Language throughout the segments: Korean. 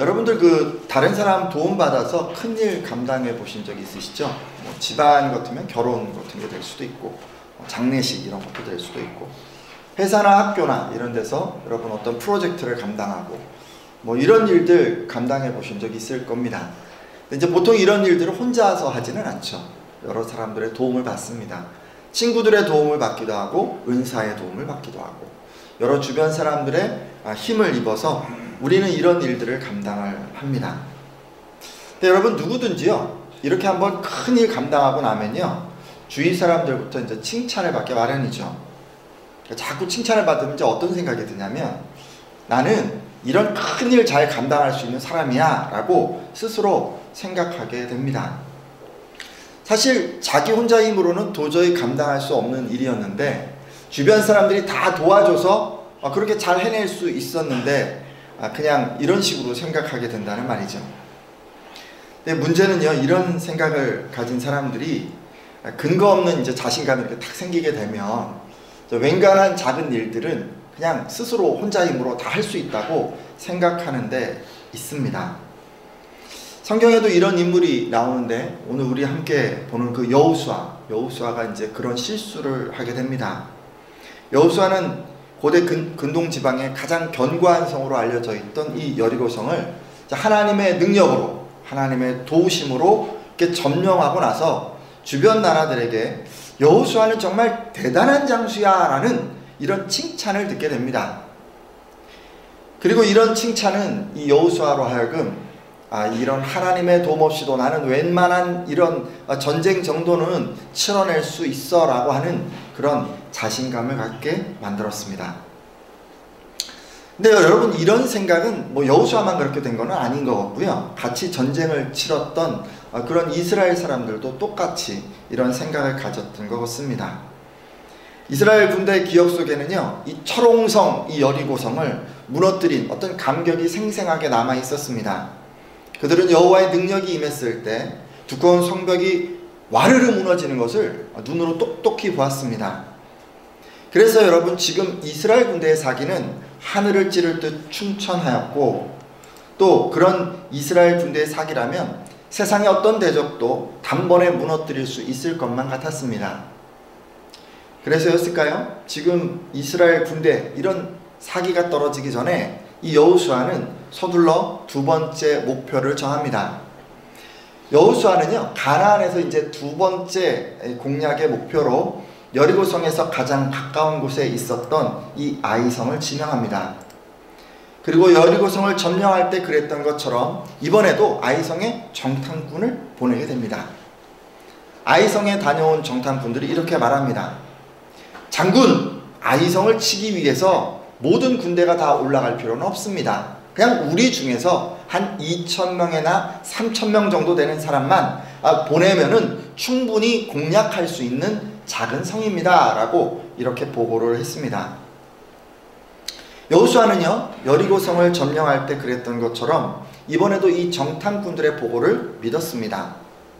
여러분들 다른 사람 도움받아서 큰일 감당해 보신 적 있으시죠? 뭐 집안 같으면 결혼 같은 게 될 수도 있고, 장례식 이런 것도 될 수도 있고, 회사나 학교나 이런 데서 여러분 어떤 프로젝트를 감당하고 뭐 이런 일들 감당해 보신 적 있을 겁니다. 근데 이제 보통 이런 일들을 혼자서 하지는 않죠. 여러 사람들의 도움을 받습니다. 친구들의 도움을 받기도 하고, 은사의 도움을 받기도 하고, 여러 주변 사람들의 힘을 입어서 우리는 이런 일들을 감당을 합니다. 근데 여러분, 누구든지요, 이렇게 한번 큰일 감당하고 나면요, 주위 사람들부터 이제 칭찬을 받기 마련이죠. 자꾸 칭찬을 받으면 이제 어떤 생각이 드냐면, 나는 이런 큰일 잘 감당할 수 있는 사람이야 라고 스스로 생각하게 됩니다. 사실 자기 혼자 힘으로는 도저히 감당할 수 없는 일이었는데, 주변 사람들이 다 도와줘서 그렇게 잘 해낼 수 있었는데, 그냥 이런 식으로 생각하게 된다는 말이죠. 근데 문제는요, 이런 생각을 가진 사람들이 근거 없는 이제 자신감이 이렇게 탁 생기게 되면, 웬간한 작은 일들은 그냥 스스로 혼자 힘으로 다 할 수 있다고 생각하는 데 있습니다. 성경에도 이런 인물이 나오는데, 오늘 우리 함께 보는 그 여호수아가 이제 그런 실수를 하게 됩니다. 여호수아는 고대 근동 지방의 가장 견고한 성으로 알려져 있던 이 여리고성을 하나님의 능력으로, 하나님의 도우심으로 이렇게 점령하고 나서 주변 나라들에게 여호수아는 정말 대단한 장수야 라는 이런 칭찬을 듣게 됩니다. 그리고 이런 칭찬은 이 여호수아로 하여금 이런 하나님의 도움 없이도 나는 웬만한 이런 전쟁 정도는 치러낼 수 있어 라고 하는 그런 자신감을 갖게 만들었습니다. 근데 여러분, 이런 생각은 뭐 여호수아만 그렇게 된 건 아닌 것 같고요, 같이 전쟁을 치렀던 그런 이스라엘 사람들도 똑같이 이런 생각을 가졌던 것 같습니다. 이스라엘 군대의 기억 속에는요, 이 철옹성, 이 여리고성을 무너뜨린 어떤 감격이 생생하게 남아 있었습니다. 그들은 여호와의 능력이 임했을 때 두꺼운 성벽이 와르르 무너지는 것을 눈으로 똑똑히 보았습니다. 그래서 여러분, 지금 이스라엘 군대의 사기는 하늘을 찌를 듯 충천하였고, 또 그런 이스라엘 군대의 사기라면 세상의 어떤 대적도 단번에 무너뜨릴 수 있을 것만 같았습니다. 그래서였을까요? 지금 이스라엘 군대 이런 사기가 떨어지기 전에 이 여호수아는 서둘러 두 번째 목표를 정합니다. 여호수아는요, 가나안에서 이제 두 번째 공략의 목표로 여리고성에서 가장 가까운 곳에 있었던 이 아이성을 지명합니다. 그리고 여리고성을 점령할 때 그랬던 것처럼 이번에도 아이성에 정탐꾼을 보내게 됩니다. 아이성에 다녀온 정탐꾼들이 이렇게 말합니다. 장군, 아이성을 치기 위해서 모든 군대가 다 올라갈 필요는 없습니다. 그냥 우리 중에서 한 2,000명이나 3,000명 정도 되는 사람만 보내면은 충분히 공략할 수 있는 작은 성입니다 라고 이렇게 보고를 했습니다. 여호수아는요, 여리고성을 점령할 때 그랬던 것처럼 이번에도 이 정탐꾼들의 보고를 믿었습니다.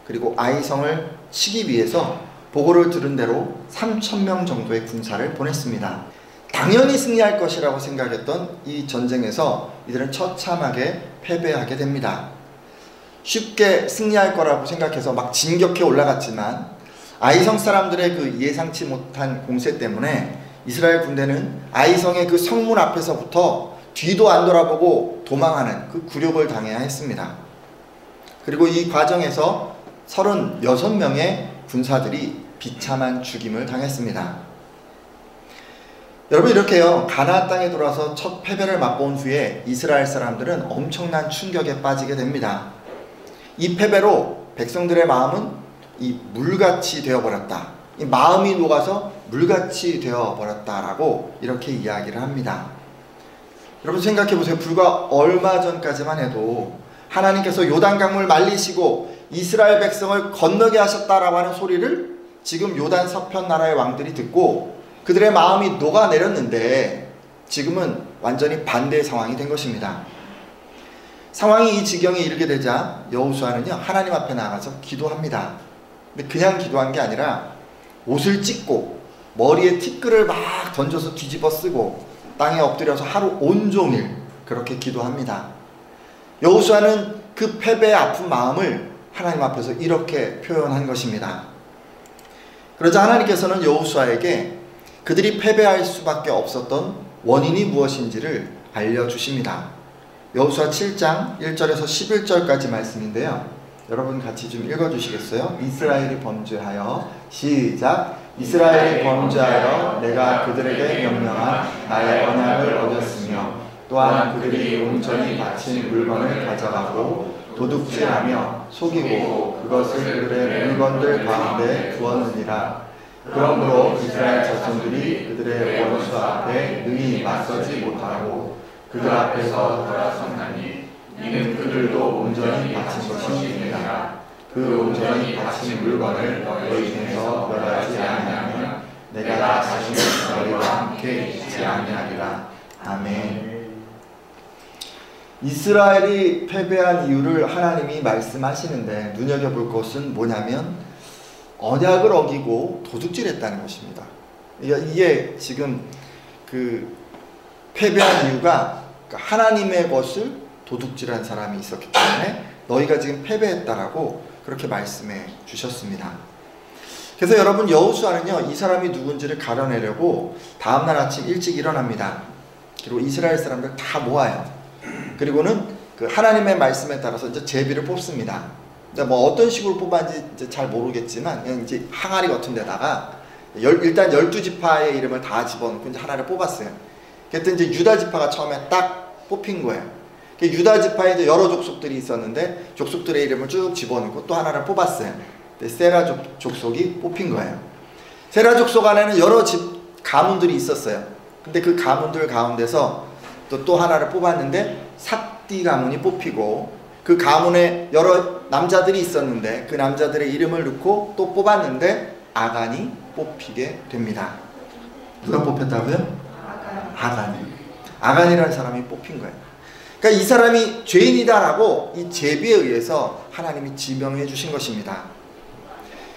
그리고 아이성을 치기 위해서 보고를 들은 대로 3,000명 정도의 군사를 보냈습니다. 당연히 승리할 것이라고 생각했던 이 전쟁에서 이들은 처참하게 패배하게 됩니다. 쉽게 승리할 거라고 생각해서 막 진격해 올라갔지만 아이성 사람들의 그 예상치 못한 공세 때문에 이스라엘 군대는 아이성의 그 성문 앞에서부터 뒤도 안 돌아보고 도망하는 그 굴욕을 당해야 했습니다. 그리고 이 과정에서 36명의 군사들이 비참한 죽임을 당했습니다. 여러분, 이렇게요, 가나안 땅에 들어와서 첫 패배를 맛본 후에 이스라엘 사람들은 엄청난 충격에 빠지게 됩니다. 이 패배로 백성들의 마음은 이 물같이 되어버렸다, 이 마음이 녹아서 물같이 되어버렸다라고 이렇게 이야기를 합니다. 여러분, 생각해보세요. 불과 얼마 전까지만 해도 하나님께서 요단강물 말리시고 이스라엘 백성을 건너게 하셨다라고 하는 소리를 지금 요단 서편 나라의 왕들이 듣고 그들의 마음이 녹아내렸는데, 지금은 완전히 반대의 상황이 된 것입니다. 상황이 이 지경에 이르게 되자 여호수아는요, 하나님 앞에 나가서 기도합니다. 근데 그냥 기도한 게 아니라 옷을 찢고 머리에 티끌을 막 던져서 뒤집어 쓰고 땅에 엎드려서 하루 온종일 그렇게 기도합니다. 여호수아는 그 패배의 아픈 마음을 하나님 앞에서 이렇게 표현한 것입니다. 그러자 하나님께서는 여호수아에게 그들이 패배할 수밖에 없었던 원인이 무엇인지를 알려주십니다. 여호수아 7장 1절에서 11절까지 말씀인데요. 여러분 같이 좀 읽어주시겠어요? 이스라엘이 범죄하여, 시작. 이스라엘이 범죄하여 내가 그들에게 명령한 나의 언약을 어겼으며 또한 그들이 온전히 바친 물건을 가져가고 도둑질하며 속이고 그것을 그들의 물건들 가운데 두었느니라. 그러므로 이스라엘 자손들이 그들의 원수 앞에 능히 맞서지 못하고 그들 앞에서 돌아섰나니 이는 그들도 온전히 바친 것이니라. 그 온전히 바친 물건을 너희 중에서 멸하지 아니하면 내가 다시 너희와 함께 있지 아니하리라. 아멘. 이스라엘이 패배한 이유를 하나님이 말씀하시는데 눈여겨볼 것은 뭐냐면 언약을 어기고 도둑질했다는 것입니다. 이게 지금 그 패배한 이유가 하나님의 것을 도둑질한 사람이 있었기 때문에 너희가 지금 패배했다라고 그렇게 말씀해 주셨습니다. 그래서 여러분 여호수아는요 이 사람이 누군지를 가려내려고 다음날 아침 일찍 일어납니다. 그리고 이스라엘 사람들 다 모아요. 그리고는 그 하나님의 말씀에 따라서 이제 제비를 뽑습니다. 뭐 어떤 식으로 뽑았는지 이제 잘 모르겠지만 그냥 이제 항아리 같은 데다가 일단 12지파의 이름을 다 집어넣고 이제 하나를 뽑았어요. 그랬더니 이제 유다 지파가 처음에 딱 뽑힌 거예요. 유다 지파에 이제 여러 족속들이 있었는데 족속들의 이름을 쭉 집어넣고 또 하나를 뽑았어요. 세라 족속이 뽑힌 거예요. 세라 족속 안에는 여러 가문들이 있었어요. 근데 그 가문들 가운데서 또 하나를 뽑았는데 삭디 가문이 뽑히고 그 가문에 여러 남자들이 있었는데 그 남자들의 이름을 넣고 또 뽑았는데 아간이 뽑히게 됩니다. 누가 뽑혔다고요? 아간이라는 사람이 뽑힌 거예요. 그러니까 이 사람이 죄인이다라고 이 제비에 의해서 하나님이 지명해 주신 것입니다.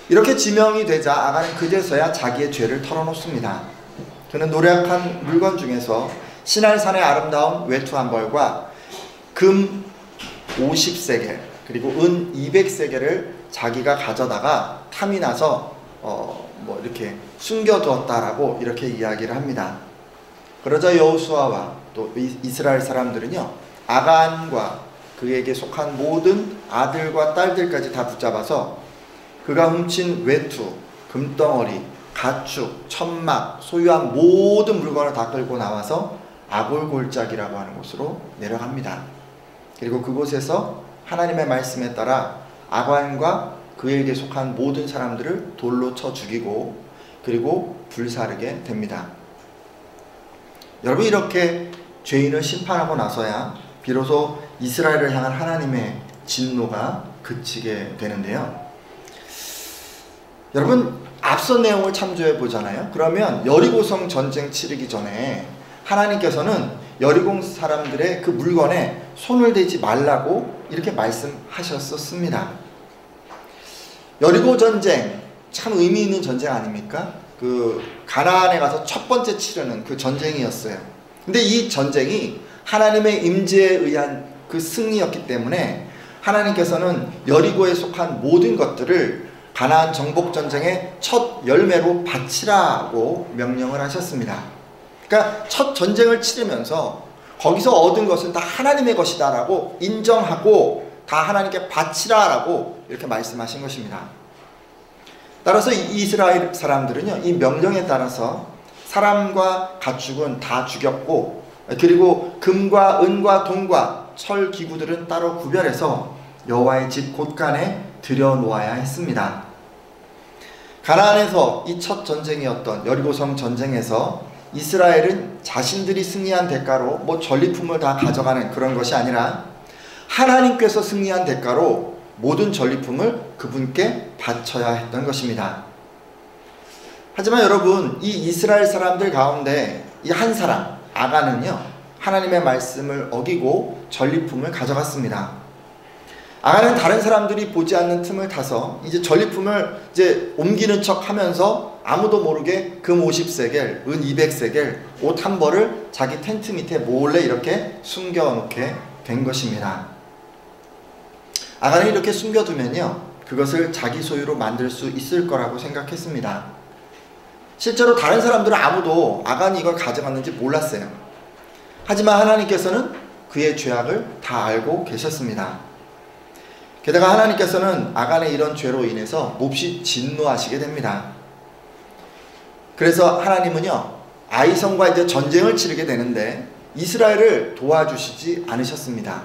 이렇게 지명이 되자 아간은 그제서야 자기의 죄를 털어놓습니다. 그는 노력한 물건 중에서 시날산의 아름다운 외투 한 벌과 금 50세겔 그리고 은 200세겔을 자기가 가져다가 탐이 나서 뭐 이렇게 숨겨두었다라고 이렇게 이야기를 합니다. 그러자 여호수아와 또 이스라엘 사람들은요 아간과 그에게 속한 모든 아들과 딸들까지 다 붙잡아서 그가 훔친 외투, 금덩어리, 가축, 천막, 소유한 모든 물건을 다 끌고 나와서 아골골짜기라고 하는 곳으로 내려갑니다. 그리고 그곳에서 하나님의 말씀에 따라 아간과 그에게 속한 모든 사람들을 돌로 쳐 죽이고 그리고 불사르게 됩니다. 여러분 이렇게 죄인을 심판하고 나서야 비로소 이스라엘을 향한 하나님의 진노가 그치게 되는데요. 여러분 앞선 내용을 참조해 보잖아요. 그러면 여리고성 전쟁 치르기 전에 하나님께서는 여리고 사람들의 그 물건에 손을 대지 말라고 이렇게 말씀하셨었습니다. 여리고 전쟁 참 의미 있는 전쟁 아닙니까? 그 가나안에 가서 첫 번째 치르는 그 전쟁이었어요. 근데 이 전쟁이 하나님의 임재에 의한 그 승리였기 때문에 하나님께서는 여리고에 속한 모든 것들을 가나안 정복 전쟁의 첫 열매로 바치라고 명령을 하셨습니다. 그러니까 첫 전쟁을 치르면서 거기서 얻은 것은 다 하나님의 것이다라고 인정하고 다 하나님께 바치라라고 이렇게 말씀하신 것입니다. 따라서 이스라엘 사람들은요 이 명령에 따라서 사람과 가축은 다 죽였고 그리고 금과 은과 동과 철 기구들은 따로 구별해서 여호와의 집 곳간에 들여놓아야 했습니다. 가나안에서 이 첫 전쟁이었던 여리고성 전쟁에서 이스라엘은 자신들이 승리한 대가로 뭐 전리품을 다 가져가는 그런 것이 아니라 하나님께서 승리한 대가로 모든 전리품을 그분께 바쳐야 했던 것입니다. 하지만 여러분 이 이스라엘 사람들 가운데 이 한 사람 아간은요 하나님의 말씀을 어기고 전리품을 가져갔습니다. 아간은 다른 사람들이 보지 않는 틈을 타서 이제 전리품을 이제 옮기는 척 하면서 아무도 모르게 금 50세겔, 은 200세겔, 옷 한 벌을 자기 텐트 밑에 몰래 이렇게 숨겨놓게 된 것입니다. 아간을 이렇게 숨겨두면요, 그것을 자기 소유로 만들 수 있을 거라고 생각했습니다. 실제로 다른 사람들은 아무도 아간이 이걸 가져갔는지 몰랐어요. 하지만 하나님께서는 그의 죄악을 다 알고 계셨습니다. 게다가 하나님께서는 아간의 이런 죄로 인해서 몹시 진노하시게 됩니다. 그래서 하나님은요, 아이성과 이제 전쟁을 치르게 되는데 이스라엘을 도와주시지 않으셨습니다.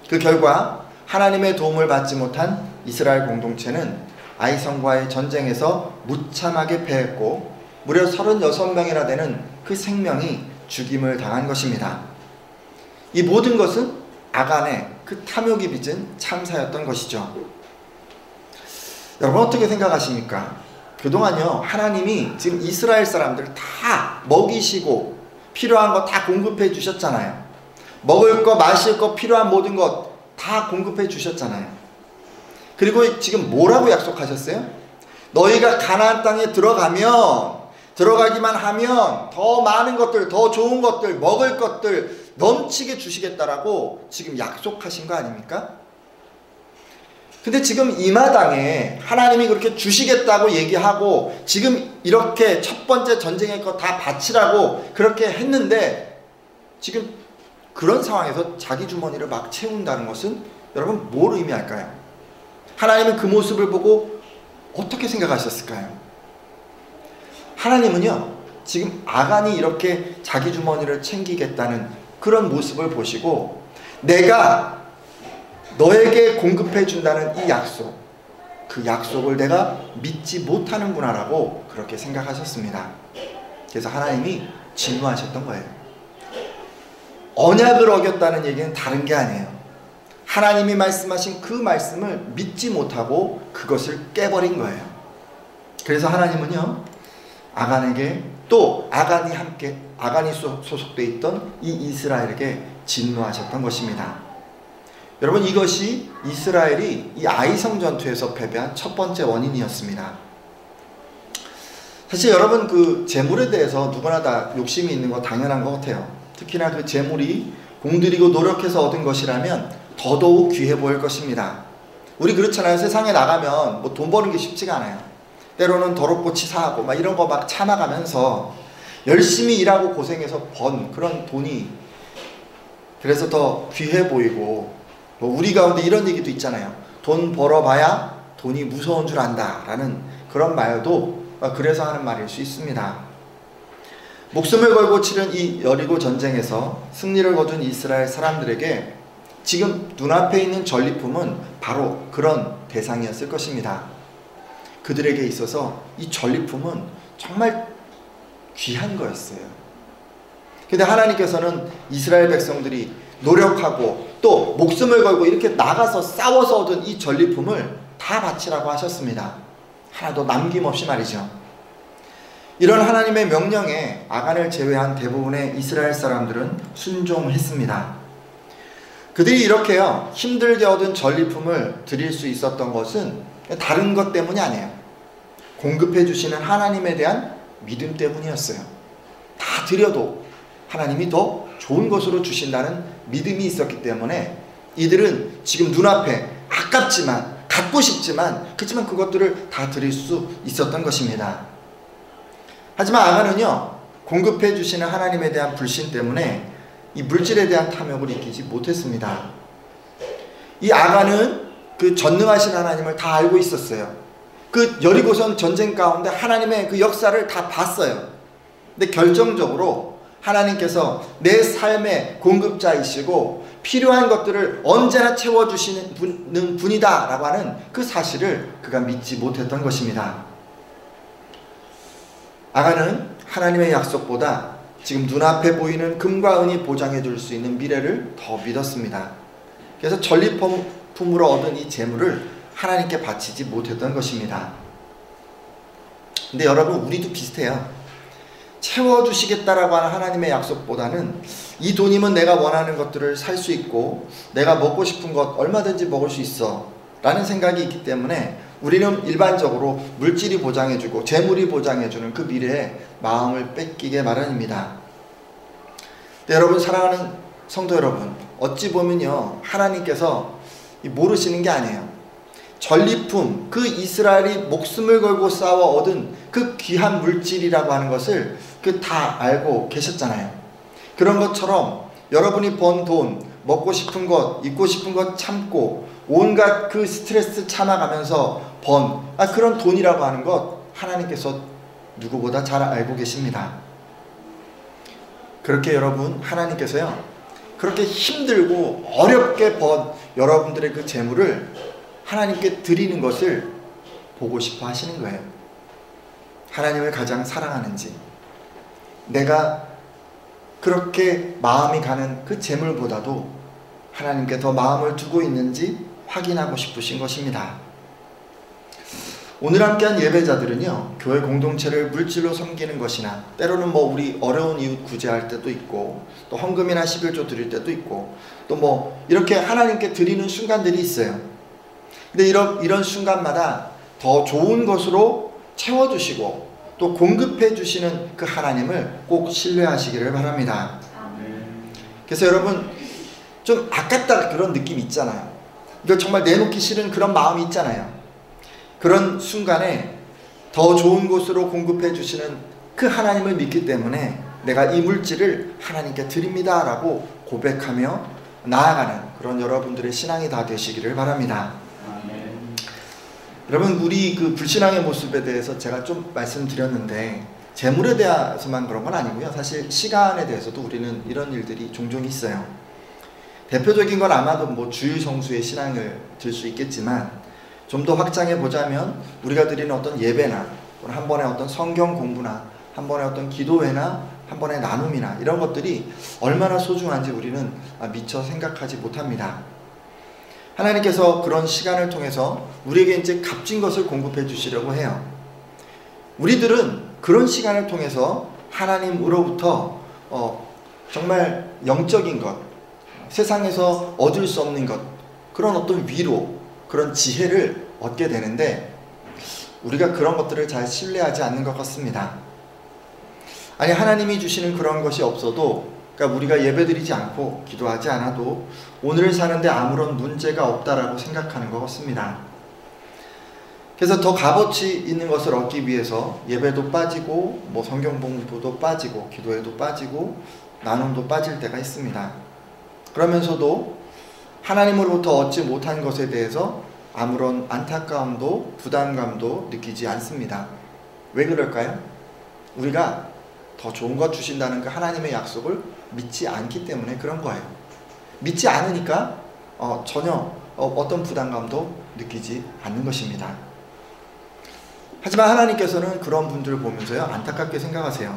그 결과 하나님의 도움을 받지 못한 이스라엘 공동체는 아이성과의 전쟁에서 무참하게 패했고 무려 36명이나 되는 그 생명이 죽임을 당한 것입니다. 이 모든 것은 아간의 그 탐욕이 빚은 참사였던 것이죠. 여러분 어떻게 생각하십니까? 그동안요, 하나님이 지금 이스라엘 사람들 다 먹이시고 필요한 거 다 공급해 주셨잖아요. 먹을 거, 마실 거, 필요한 모든 것 다 공급해 주셨잖아요. 그리고 지금 뭐라고 약속하셨어요? 너희가 가나안 땅에 들어가기만 하면 더 많은 것들, 더 좋은 것들, 먹을 것들 넘치게 주시겠다라고 지금 약속하신 거 아닙니까? 근데 지금 이 마당에 하나님이 그렇게 주시겠다고 얘기하고 지금 이렇게 첫 번째 전쟁의 거 다 바치라고 그렇게 했는데 지금 그런 상황에서 자기 주머니를 막 채운다는 것은 여러분 뭘 의미할까요? 하나님은 그 모습을 보고 어떻게 생각하셨을까요? 하나님은요, 지금 아간이 이렇게 자기 주머니를 챙기겠다는 그런 모습을 보시고 내가 너에게 공급해 준다는 이 약속, 그 약속을 내가 믿지 못하는구나 라고 그렇게 생각하셨습니다. 그래서 하나님이 진노하셨던 거예요. 언약을 어겼다는 얘기는 다른 게 아니에요. 하나님이 말씀하신 그 말씀을 믿지 못하고 그것을 깨버린 거예요. 그래서 하나님은요, 아간에게 또 아간이 소속되어 있던 이 이스라엘에게 진노하셨던 것입니다. 여러분 이것이 이스라엘이 이 아이성 전투에서 패배한 첫 번째 원인이었습니다. 사실 여러분 그 재물에 대해서 누구나 다 욕심이 있는 거 당연한 것 같아요. 특히나 그 재물이 공들이고 노력해서 얻은 것이라면 더더욱 귀해 보일 것입니다. 우리 그렇잖아요. 세상에 나가면 뭐 돈 버는 게 쉽지가 않아요. 때로는 더럽고 치사하고 막 이런 거 막 참아가면서 열심히 일하고 고생해서 번 그런 돈이 그래서 더 귀해 보이고, 뭐 우리 가운데 이런 얘기도 있잖아요. 돈 벌어봐야 돈이 무서운 줄 안다 라는 그런 말도 그래서 하는 말일 수 있습니다. 목숨을 걸고 치른 이 여리고 전쟁에서 승리를 거둔 이스라엘 사람들에게 지금 눈앞에 있는 전리품은 바로 그런 대상이었을 것입니다. 그들에게 있어서 이 전리품은 정말 귀한 거였어요. 근데 하나님께서는 이스라엘 백성들이 노력하고 또 목숨을 걸고 이렇게 나가서 싸워서 얻은 이 전리품을 다 바치라고 하셨습니다. 하나도 남김없이 말이죠. 이런 하나님의 명령에 아간을 제외한 대부분의 이스라엘 사람들은 순종했습니다. 그들이 이렇게요, 힘들게 얻은 전리품을 드릴 수 있었던 것은 다른 것 때문이 아니에요. 공급해 주시는 하나님에 대한 믿음 때문이었어요. 다 드려도 하나님이 더 좋은 것으로 주신다는 믿음이 있었기 때문에 이들은 지금 눈앞에 아깝지만 갖고 싶지만 그렇지만 그것들을 다 드릴 수 있었던 것입니다. 하지만 아간은요, 공급해 주시는 하나님에 대한 불신 때문에 이 물질에 대한 탐욕을 이기지 못했습니다. 이 아간은 그 전능하신 하나님을 다 알고 있었어요. 그 여리고성 전쟁 가운데 하나님의 그 역사를 다 봤어요. 근데 결정적으로 하나님께서 내 삶의 공급자이시고 필요한 것들을 언제나 채워주시는 분이다 라고 하는 그 사실을 그가 믿지 못했던 것입니다. 아간은 하나님의 약속보다 지금 눈앞에 보이는 금과 은이 보장해 줄 수 있는 미래를 더 믿었습니다. 그래서 전리품으로 얻은 이 재물을 하나님께 바치지 못했던 것입니다. 근데 여러분 우리도 비슷해요. 채워주시겠다라고 하는 하나님의 약속보다는 이 돈이면 내가 원하는 것들을 살 수 있고 내가 먹고 싶은 것 얼마든지 먹을 수 있어 라는 생각이 있기 때문에 우리는 일반적으로 물질이 보장해주고 재물이 보장해주는 그 미래에 마음을 뺏기게 마련입니다. 여러분 사랑하는 성도 여러분, 어찌 보면요 하나님께서 모르시는 게 아니에요. 전리품, 그 이스라엘이 목숨을 걸고 싸워 얻은 그 귀한 물질이라고 하는 것을 다 알고 계셨잖아요. 그런 것처럼 여러분이 번 돈, 먹고 싶은 것, 입고 싶은 것 참고 온갖 그 스트레스 참아가면서 번 그런 돈이라고 하는 것 하나님께서 누구보다 잘 알고 계십니다. 그렇게 여러분, 하나님께서요, 그렇게 힘들고 어렵게 번 여러분들의 그 재물을 하나님께 드리는 것을 보고 싶어 하시는 거예요. 하나님을 가장 사랑하는지, 내가 그렇게 마음이 가는 그 재물보다도 하나님께 더 마음을 두고 있는지 확인하고 싶으신 것입니다. 오늘 함께한 예배자들은요, 교회 공동체를 물질로 섬기는 것이나 때로는 우리 어려운 이웃 구제할 때도 있고, 또 헌금이나 11조 드릴 때도 있고, 또 이렇게 하나님께 드리는 순간들이 있어요. 근데 이런 순간마다 더 좋은 것으로 채워주시고 또 공급해 주시는 그 하나님을 꼭 신뢰하시기를 바랍니다. 그래서 여러분, 좀 아깝다 그런 느낌 있잖아요. 이거 정말 내놓기 싫은 그런 마음이 있잖아요. 그런 순간에 더 좋은 곳으로 공급해 주시는 그 하나님을 믿기 때문에 내가 이 물질을 하나님께 드립니다 라고 고백하며 나아가는 그런 여러분들의 신앙이 다 되시기를 바랍니다. 여러분, 우리 그 불신앙의 모습에 대해서 제가 좀 말씀드렸는데, 재물에 대해서만 그런 건 아니고요. 사실 시간에 대해서도 우리는 이런 일들이 종종 있어요. 대표적인 건 아마도 주일 성수의 신앙을 들 수 있겠지만, 좀 더 확장해 보자면 우리가 드리는 어떤 예배나 한 번의 어떤 성경 공부나 한 번의 어떤 기도회나 한 번의 나눔이나 이런 것들이 얼마나 소중한지 우리는 미처 생각하지 못합니다. 하나님께서 그런 시간을 통해서 우리에게 이제 값진 것을 공급해 주시려고 해요. 우리들은 그런 시간을 통해서 하나님으로부터 정말 영적인 것, 세상에서 얻을 수 없는 것, 그런 어떤 위로, 그런 지혜를 얻게 되는데 우리가 그런 것들을 잘 신뢰하지 않는 것 같습니다. 아니, 하나님이 주시는 그런 것이 없어도, 그러니까 우리가 예배드리지 않고 기도하지 않아도 오늘을 사는데 아무런 문제가 없다라고 생각하는 것 같습니다. 그래서 더 값어치 있는 것을 얻기 위해서 예배도 빠지고 성경 공부도 빠지고 기도에도 빠지고 나눔도 빠질 때가 있습니다. 그러면서도 하나님으로부터 얻지 못한 것에 대해서 아무런 안타까움도 부담감도 느끼지 않습니다. 왜 그럴까요? 우리가 더 좋은 것 주신다는 그 하나님의 약속을 믿지 않기 때문에 그런 거예요. 믿지 않으니까 전혀 어떤 부담감도 느끼지 않는 것입니다. 하지만 하나님께서는 그런 분들을 보면서요, 안타깝게 생각하세요.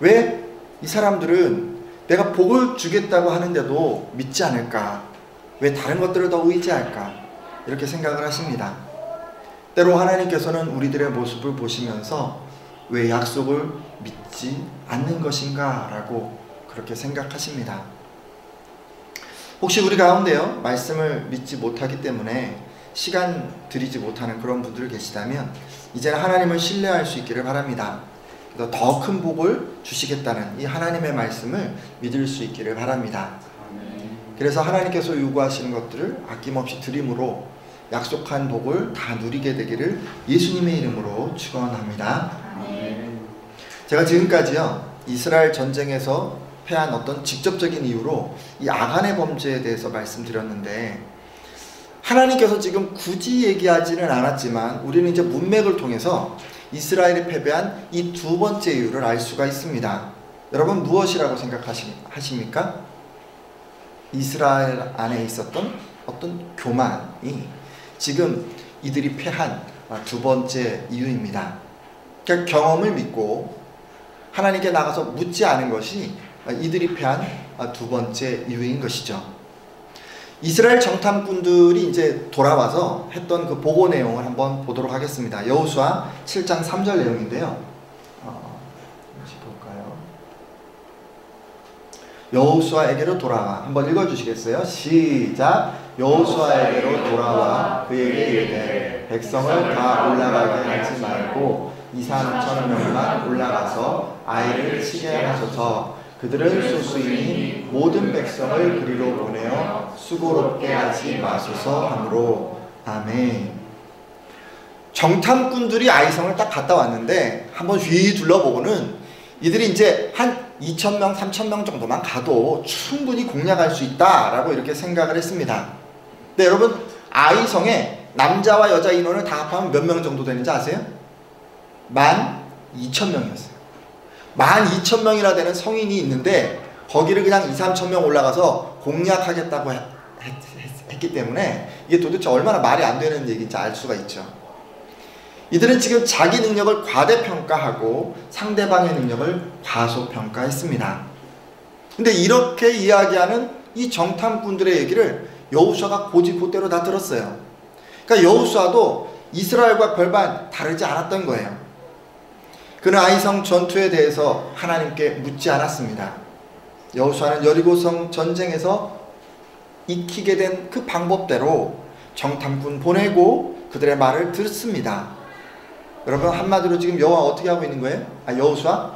왜 이 사람들은 내가 복을 주겠다고 하는데도 믿지 않을까? 왜 다른 것들을 더 의지할까? 이렇게 생각을 하십니다. 때로 하나님께서는 우리들의 모습을 보시면서 왜 약속을 믿지 않는 것인가? 라고 그렇게 생각하십니다. 혹시 우리 가운데요, 말씀을 믿지 못하기 때문에 시간 들이지 못하는 그런 분들 계시다면 이제는 하나님을 신뢰할 수 있기를 바랍니다. 더 큰 복을 주시겠다는 이 하나님의 말씀을 믿을 수 있기를 바랍니다. 그래서 하나님께서 요구하시는 것들을 아낌없이 드림으로 약속한 복을 다 누리게 되기를 예수님의 이름으로 축원합니다. 제가 지금까지요, 이스라엘 전쟁에서 패한 어떤 직접적인 이유로 이 아간의 범죄에 대해서 말씀드렸는데, 하나님께서 지금 굳이 얘기하지는 않았지만 우리는 이제 문맥을 통해서 이스라엘이 패배한 이 두 번째 이유를 알 수가 있습니다. 여러분, 무엇이라고 생각하십니까? 이스라엘 안에 있었던 어떤 교만이 지금 이들이 패한 두 번째 이유입니다. 그러니까 경험을 믿고 하나님께 나가서 묻지 않은 것이 이들이 패한 두 번째 이유인 것이죠. 이스라엘 정탐꾼들이 이제 돌아와서 했던 그 보고 내용을 한번 보도록 하겠습니다. 여호수아 7장 3절 내용인데요. 다시 볼까요? 여호수아에게로 돌아와. 한번 읽어주시겠어요? 시작. 여호수아에게로 돌아와 그에게 이르되 백성을 다 올라가게 하지 말고 2,000-3,000명만 올라가서 아이를 치게 하소서. 그들은 소수이니 모든 백성을 그리로 보내어 수고롭게 하지 마소서 하므로. 아멘. 정탐꾼들이 아이성을 딱 갔다 왔는데 한번 휘 둘러보고는 이들이 이제 한 2,000명, 3,000명 정도만 가도 충분히 공략할 수 있다라고 이렇게 생각을 했습니다. 근데 여러분, 아이성에 남자와 여자 인원을 다 합하면 몇 명 정도 되는지 아세요? 12,000명이었어요. 12,000명이나 되는 성인이 있는데 거기를 그냥 2,000~3,000명 올라가서 공략하겠다고 했기 때문에 이게 도대체 얼마나 말이 안 되는 얘기인지 알 수가 있죠. 이들은 지금 자기 능력을 과대평가하고 상대방의 능력을 과소평가했습니다. 근데 이렇게 이야기하는 이 정탐꾼들의 얘기를 여호수아가 고지고대로 다 들었어요. 그러니까 여호수아도 이스라엘과 별반 다르지 않았던 거예요. 그는 아이성 전투에 대해서 하나님께 묻지 않았습니다. 여호수아는 여리고성 전쟁에서 익히게 된 그 방법대로 정탐꾼 보내고 그들의 말을 듣습니다. 여러분, 한마디로 지금 여호와 어떻게 하고 있는 거예요? 여호수아?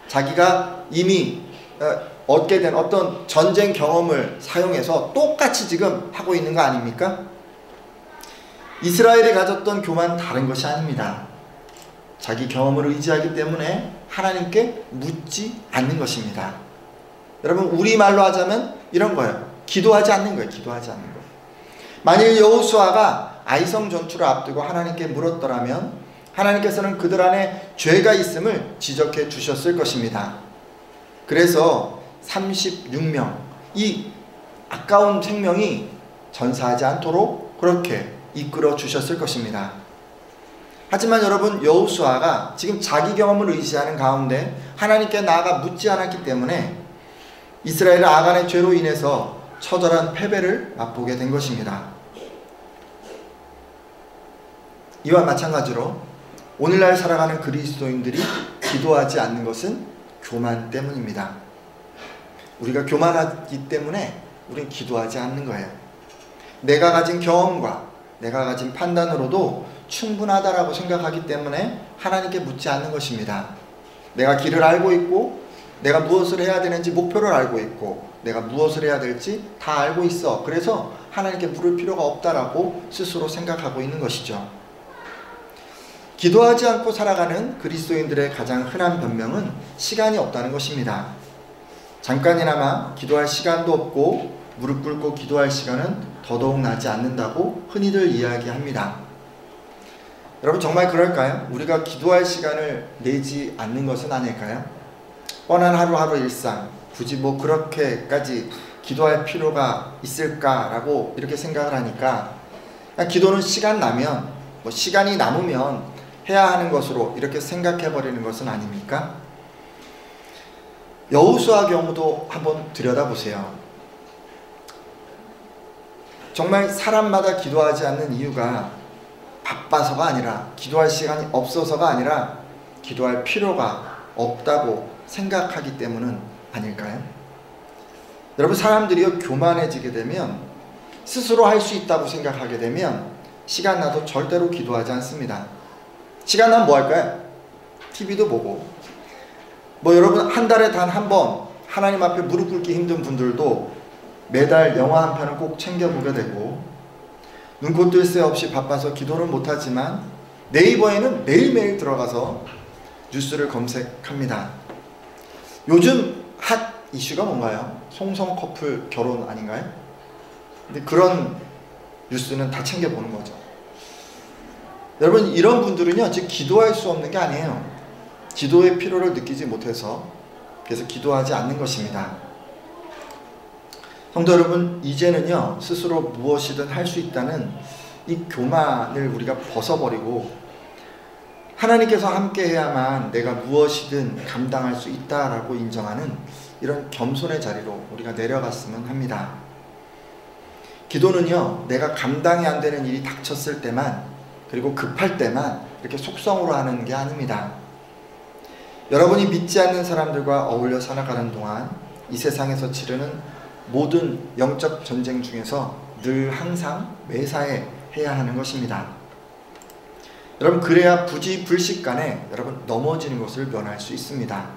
자기가 이미 얻게 된 어떤 전쟁 경험을 사용해서 똑같이 지금 하고 있는 거 아닙니까? 이스라엘이 가졌던 교만은 다른 것이 아닙니다. 자기 경험을 의지하기 때문에 하나님께 묻지 않는 것입니다. 여러분, 우리말로 하자면 이런 거예요. 기도하지 않는 거예요. 기도하지 않는 거예요. 만일 여호수아가 아이성 전투를 앞두고 하나님께 물었더라면 하나님께서는 그들 안에 죄가 있음을 지적해 주셨을 것입니다. 그래서 36명, 이 아까운 생명이 전사하지 않도록 그렇게 이끌어 주셨을 것입니다. 하지만 여러분, 여호수아가 지금 자기 경험을 의지하는 가운데 하나님께 나아가 묻지 않았기 때문에 이스라엘은 아간의 죄로 인해서 처절한 패배를 맛보게 된 것입니다. 이와 마찬가지로 오늘날 살아가는 그리스도인들이 기도하지 않는 것은 교만 때문입니다. 우리가 교만하기 때문에 우리는 기도하지 않는 거예요. 내가 가진 경험과 내가 가진 판단으로도 충분하다라고 생각하기 때문에 하나님께 묻지 않는 것입니다. 내가 길을 알고 있고 내가 무엇을 해야 되는지 목표를 알고 있고 내가 무엇을 해야 될지 다 알고 있어. 그래서 하나님께 물을 필요가 없다라고 스스로 생각하고 있는 것이죠. 기도하지 않고 살아가는 그리스도인들의 가장 흔한 변명은 시간이 없다는 것입니다. 잠깐이나마 기도할 시간도 없고 무릎 꿇고 기도할 시간은 더더욱 나지 않는다고 흔히들 이야기합니다. 여러분, 정말 그럴까요? 우리가 기도할 시간을 내지 않는 것은 아닐까요? 뻔한 하루하루 일상, 굳이 뭐 그렇게까지 기도할 필요가 있을까라고 이렇게 생각을 하니까 기도는 시간 나면, 시간이 남으면 해야 하는 것으로 이렇게 생각해 버리는 것은 아닙니까? 여호수아 경우도 한번 들여다보세요. 정말 사람마다 기도하지 않는 이유가 바빠서가 아니라, 기도할 시간이 없어서가 아니라 기도할 필요가 없다고 생각하기 때문은 아닐까요? 여러분, 사람들이요, 교만해지게 되면, 스스로 할 수 있다고 생각하게 되면 시간 나도 절대로 기도하지 않습니다. 시간 나면 뭐 할까요? TV도 보고, 여러분, 한 달에 단 한 번 하나님 앞에 무릎 꿇기 힘든 분들도 매달 영화 한 편을 꼭 챙겨보게 되고, 눈코 뜰 새 없이 바빠서 기도를 못하지만 네이버에는 매일매일 들어가서 뉴스를 검색합니다. 요즘 핫 이슈가 뭔가요? 송성 커플 결혼 아닌가요? 근데 그런 뉴스는 다 챙겨보는 거죠. 여러분, 이런 분들은요, 즉 기도할 수 없는 게 아니에요. 기도의 필요를 느끼지 못해서, 그래서 기도하지 않는 것입니다. 성도 여러분, 이제는요, 스스로 무엇이든 할 수 있다는 이 교만을 우리가 벗어버리고 하나님께서 함께 해야만 내가 무엇이든 감당할 수 있다라고 인정하는 이런 겸손의 자리로 우리가 내려갔으면 합니다. 기도는요, 내가 감당이 안 되는 일이 닥쳤을 때만, 그리고 급할 때만 이렇게 속성으로 하는 게 아닙니다. 여러분이 믿지 않는 사람들과 어울려 살아가는 동안 이 세상에서 치르는 모든 영적 전쟁 중에서 늘 항상 매사에 해야 하는 것입니다. 여러분, 그래야 부지불식간에 여러분 넘어지는 것을 면할 수 있습니다.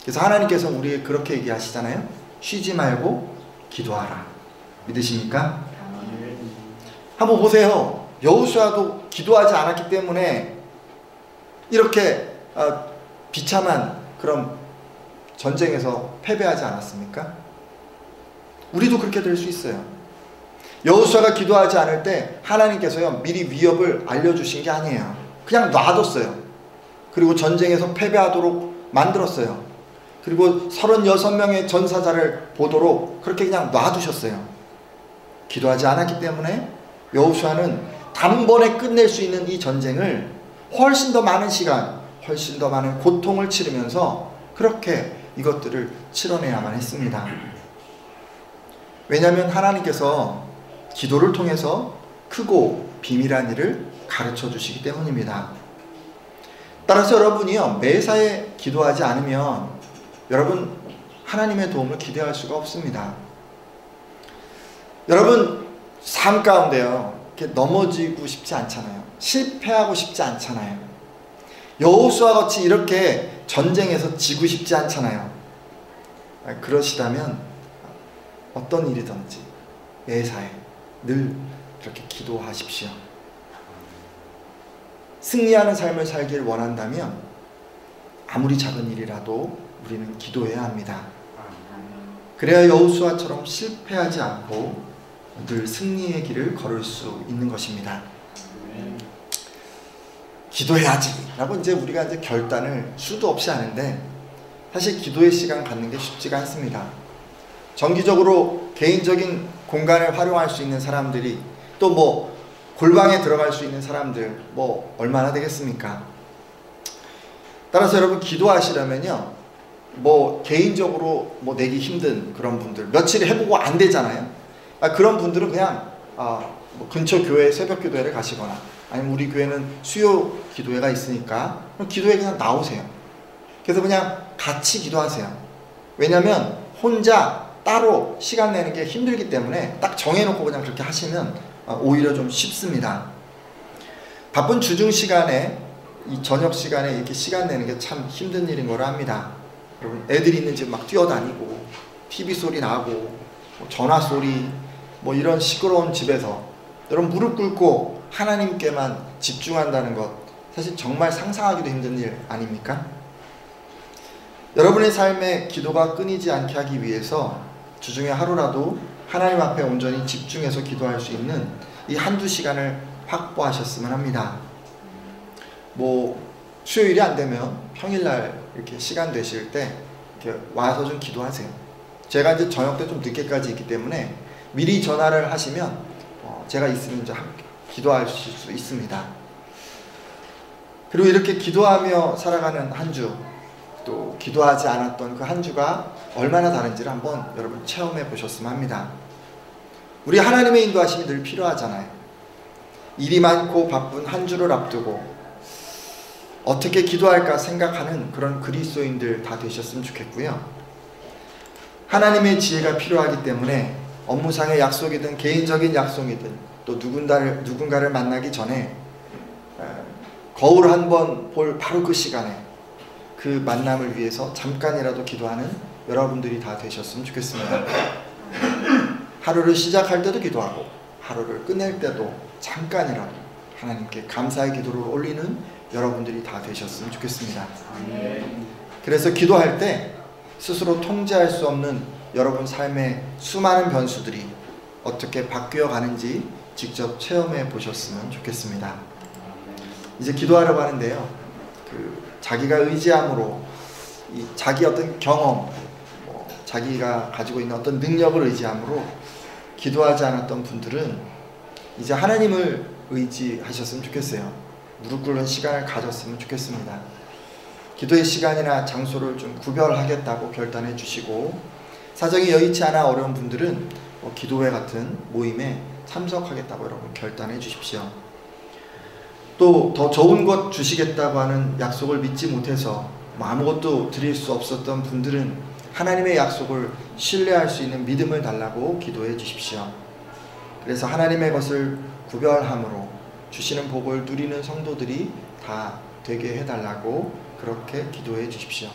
그래서 하나님께서 우리에게 그렇게 얘기하시잖아요. 쉬지 말고 기도하라. 믿으십니까? 한번 보세요. 여호수아도 기도하지 않았기 때문에 이렇게 비참한 그런 전쟁에서 패배하지 않았습니까? 우리도 그렇게 될 수 있어요. 여호수아가 기도하지 않을 때 하나님께서요 미리 위협을 알려주신 게 아니에요. 그냥 놔뒀어요. 그리고 전쟁에서 패배하도록 만들었어요. 그리고 36명의 전사자를 보도록 그렇게 그냥 놔두셨어요. 기도하지 않았기 때문에 여호수아는 단번에 끝낼 수 있는 이 전쟁을 훨씬 더 많은 시간, 훨씬 더 많은 고통을 치르면서 그렇게 이것들을 치러내야만 했습니다. 왜냐하면 하나님께서 기도를 통해서 크고 비밀한 일을 가르쳐 주시기 때문입니다. 따라서 여러분이요 매사에 기도하지 않으면 여러분 하나님의 도움을 기대할 수가 없습니다. 여러분 삶 가운데요 이렇게 넘어지고 싶지 않잖아요. 실패하고 싶지 않잖아요. 여호수아 같이 이렇게 전쟁에서 지고 싶지 않잖아요. 그러시다면 어떤 일이든지 매사에 늘 이렇게 기도하십시오. 승리하는 삶을 살길 원한다면 아무리 작은 일이라도 우리는 기도해야 합니다. 그래야 여호수아처럼 실패하지 않고 늘 승리의 길을 걸을 수 있는 것입니다. 기도해야지 라고 이제 우리가 이제 결단을 수도 없이 하는데 사실 기도의 시간 갖는 게 쉽지가 않습니다. 정기적으로 개인적인 공간을 활용할 수 있는 사람들이 또 뭐 골방에 들어갈 수 있는 사람들 뭐 얼마나 되겠습니까? 따라서 여러분 기도하시려면요 뭐 개인적으로 뭐 내기 힘든 그런 분들 며칠 해보고 안 되잖아요. 그런 분들은 그냥 뭐 근처 교회 새벽 기도회를 가시거나 아니면 우리 교회는 수요 기도회가 있으니까 그럼 기도회 그냥 나오세요. 그래서 그냥 같이 기도하세요. 왜냐하면 혼자 따로 시간 내는 게 힘들기 때문에 딱 정해놓고 그냥 그렇게 하시면 오히려 좀 쉽습니다. 바쁜 주중 시간에 이 저녁 시간에 이렇게 시간 내는 게 참 힘든 일인 거라 합니다. 여러분 애들이 있는 집 막 뛰어다니고 TV 소리 나고 뭐 전화 소리 뭐 이런 시끄러운 집에서 여러분 무릎 꿇고 하나님께만 집중한다는 것 사실 정말 상상하기도 힘든 일 아닙니까? 여러분의 삶에 기도가 끊이지 않게 하기 위해서 주중에 하루라도 하나님 앞에 온전히 집중해서 기도할 수 있는 이 한두 시간을 확보하셨으면 합니다. 뭐 수요일이 안 되면 평일날 이렇게 시간 되실 때 이렇게 와서 좀 기도하세요. 제가 이제 저녁 때 좀 늦게까지 있기 때문에 미리 전화를 하시면 제가 있으면 이제 함께 기도하실 수 있습니다. 그리고 이렇게 기도하며 살아가는 한 주, 또 기도하지 않았던 그 한 주가 얼마나 다른지를 한번 여러분 체험해 보셨으면 합니다. 우리 하나님의 인도하심이 늘 필요하잖아요. 일이 많고 바쁜 한 주를 앞두고 어떻게 기도할까 생각하는 그런 그리스도인들 다 되셨으면 좋겠고요. 하나님의 지혜가 필요하기 때문에 업무상의 약속이든 개인적인 약속이든 또 누군가를 만나기 전에 거울 한 번 볼 바로 그 시간에 그 만남을 위해서 잠깐이라도 기도하는 여러분들이 다 되셨으면 좋겠습니다. 하루를 시작할 때도 기도하고 하루를 끝낼 때도 잠깐이라도 하나님께 감사의 기도를 올리는 여러분들이 다 되셨으면 좋겠습니다. 그래서 기도할 때 스스로 통제할 수 없는 여러분 삶의 수많은 변수들이 어떻게 바뀌어 가는지 직접 체험해 보셨으면 좋겠습니다. 이제 기도하려고 하는데요. 자기가 의지함으로 이 자기 어떤 경험, 자기가 가지고 있는 어떤 능력을 의지함으로 기도하지 않았던 분들은 이제 하나님을 의지하셨으면 좋겠어요. 무릎 꿇는 시간을 가졌으면 좋겠습니다. 기도의 시간이나 장소를 좀 구별하겠다고 결단해 주시고 사정이 여의치 않아 어려운 분들은 기도회 같은 모임에 참석하겠다고 여러분 결단해 주십시오. 또 더 좋은 것 주시겠다고 하는 약속을 믿지 못해서 아무것도 드릴 수 없었던 분들은 하나님의 약속을 신뢰할 수 있는 믿음을 달라고 기도해 주십시오. 그래서 하나님의 것을 구별함으로 주시는 복을 누리는 성도들이 다 되게 해달라고 그렇게 기도해 주십시오.